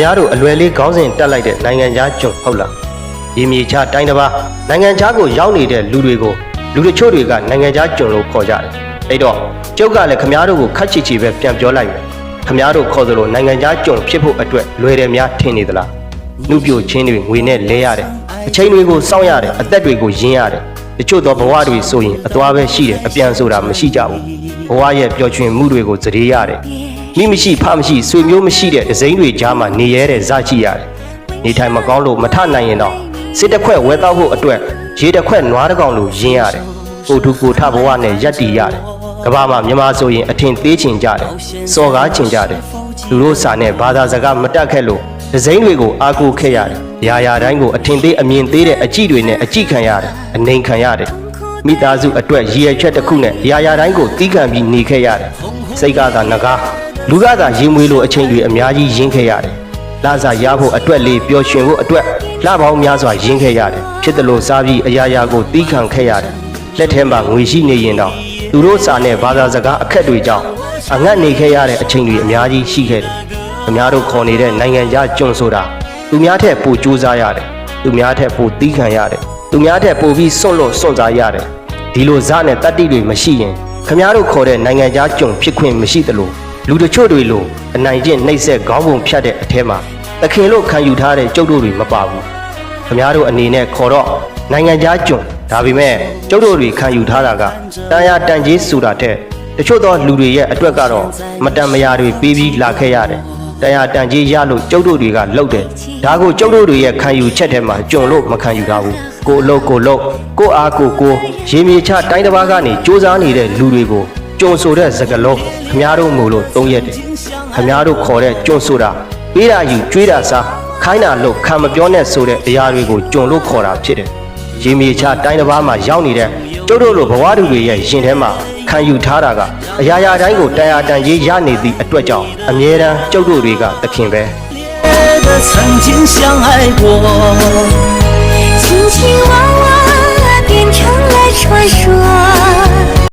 များတို့အလွယ်လေးခေါင်းစဉ်တက်လိုက်တဲ့နိုင်ငံခြားကျွန်ဟုတ်လားရေမြေချတိုင်းတစ်ပါးနိုင်ငံခြားကိုရောက်နေတဲ့လူတွေကိုလူတချို့တွေကနိုင်ငံခြားကျွန်လို့ခေါ်ကြတယ်အဲ့တော့ကျုပ်ကလည်းခမားတို့ကိုခက်ချီချီပဲပြန်ပြောလိုက်မယ်ခမားတို့ခေါ်သလိုနိုင်ငံခြားကျွန်ဖြစ်ဖို့အတွက်လွယ်တယ်များထင်နေသလားနှုတ်ပြချင်းတွေငွေနဲ့လဲရတယ်အချိန်တွေကိုစောင့်ရတယ်အသက်တွေကိုရင်းရတယ်တချို့သောဘဝတွေဆိုရင်အသွားပဲရှိတယ်အပြန်ဆိုတာမရှိကြဘူးဘဝရဲ့ပျော်ရွှင်မှုတွေကိုသတိရတယ်မိမရှိဖမရှိဆွေမျိုးမရှိတဲ့ဒဇိမ့်တွေကြားမှာနေရတဲ့ဇာချိရတယ်နေထိုင်မကောင်းလို့မထနိုင်ရင်တော့စစ်တစ်ခွက်ဝဲတော့ဖို့အတွက်ရေတစ်ခွက်နွားတစ်ကောင်လိုရင်းရတယ်ကိုထုကိုထဘဝနဲ့ရက်တီရတယ်ကဘာမှာမြန်မာဆိုရင်အထင်သေးချင်ကြတယ်စော်ကားချင်ကြတယ်လူတို့စာနဲ့ဘာသာစကားမတက်ခဲ့လို့ဒဇိမ့်တွေကိုအားကိုးခဲ့ရတယ်ရာတိုင်းကိုအထင်သေးအမြင်သေးတဲ့အကြည့်တွေနဲ့အကြည့်ခံရတယ်အနေခံရတယ်မိသားစုအတွက်ရည်ရွယ်ချက်တစ်ခုနဲ့ရာတိုင်းကိုတီးခံပြီးနေခဲ့ရတယ်စိတ်ကသာငကားလူကသာရင်မွေးလို့အချိန်တွေအများကြီးရင်းခဲ့ရတယ်လစာရဖို့အတွက်လေးပျော်ရွှင်ဖို့အတွက်လပေါင်းများစွာရင်းခဲ့ရတယ်ဖြစ်တယ်လို့စားပြီးအရာကိုတီးခံခဲ့ရတယ်လက်ထဲမှာငွေရှိနေရင်တော့သူတို့စာနဲ့ဘာသာစကားအခက်တွေကြောင့်အငတ်နေခဲ့ရတဲ့အချိန်တွေအများကြီးရှိခဲ့တယ်အများတို့ခေါ်နေတဲ့နိုင်ငံခြားကျွန်ဆိုတာသူများထက်ပိုကြိုးစားရတယ်သူများထက်ပိုတီးခံရတယ်သူများထက်ပိုပြီးစွန့်လို့စွန့်စားရတယ်ဒီလိုဇာနဲ့တတ္တိတွေမရှိရင်ခမားတို့ခေါ်တဲ့နိုင်ငံခြားကျွန်ဖြစ်ခွင့်မရှိသလိုလူတချို့တွေလိုအနိုင်ကျင့်နှိပ်စက်ခေါင်းပုံဖြတ်တဲ့အထဲမှာသခင်လို့ခံယူထားတဲ့ကျုပ်တို့တွေမပါဘူးခမားတို့အနေနဲ့ခေါ်တော့နိုင်ငံခြားကျွန်ဒါပေမဲ့ကျုပ်တို့တွေခံယူထားတာကတန်ရာတန်ကြီးဆိုတာတဲ့တချို့သောလူတွေရဲ့အတွက်ကတော့မတန်မရာတွေပေးပြီးလာခဲ့ရတယ်တန်ရာတန်ကြီးရလို့ကျုပ်တို့တွေကလှုပ်တယ်ဒါကိုကျုပ်တို့တွေရဲ့ခံယူချက်ထဲမှာကျွန်လို့မခံယူထားဘူးကိုလှုပ်ကိုအားကိုရေမြေချတိုင်းတစ်ပါးကနေစူးစမ်းနေတဲ့လူတွေကိုကျုံဆိုတဲ့စကားလုံးခမားတို့မို့လို့သုံးရက်တယ်ခမားတို့ခေါ်တဲ့ကျုံဆိုတာပေးတာယူကျွေးတာစားခိုင်းတာလို့ခံမပြောနဲ့ဆိုတဲ့အရာတွေကိုကျုံလို့ခေါ်တာဖြစ်တယ်ရေမြေချတိုင်းတစ်ပါးမှာရောက်နေတဲ့ကျုပ်တို့လိုဘဝတူတွေရဲ့ရင်ထဲမှာခံယူထားတာကအရာတိုင်းကိုတရားတန်ရေးရနေသည့်အတွက်ကြောင့်အမြဲတမ်းကျုပ်တို့တွေကသခင်ပဲ曾经相爱过，轻轻往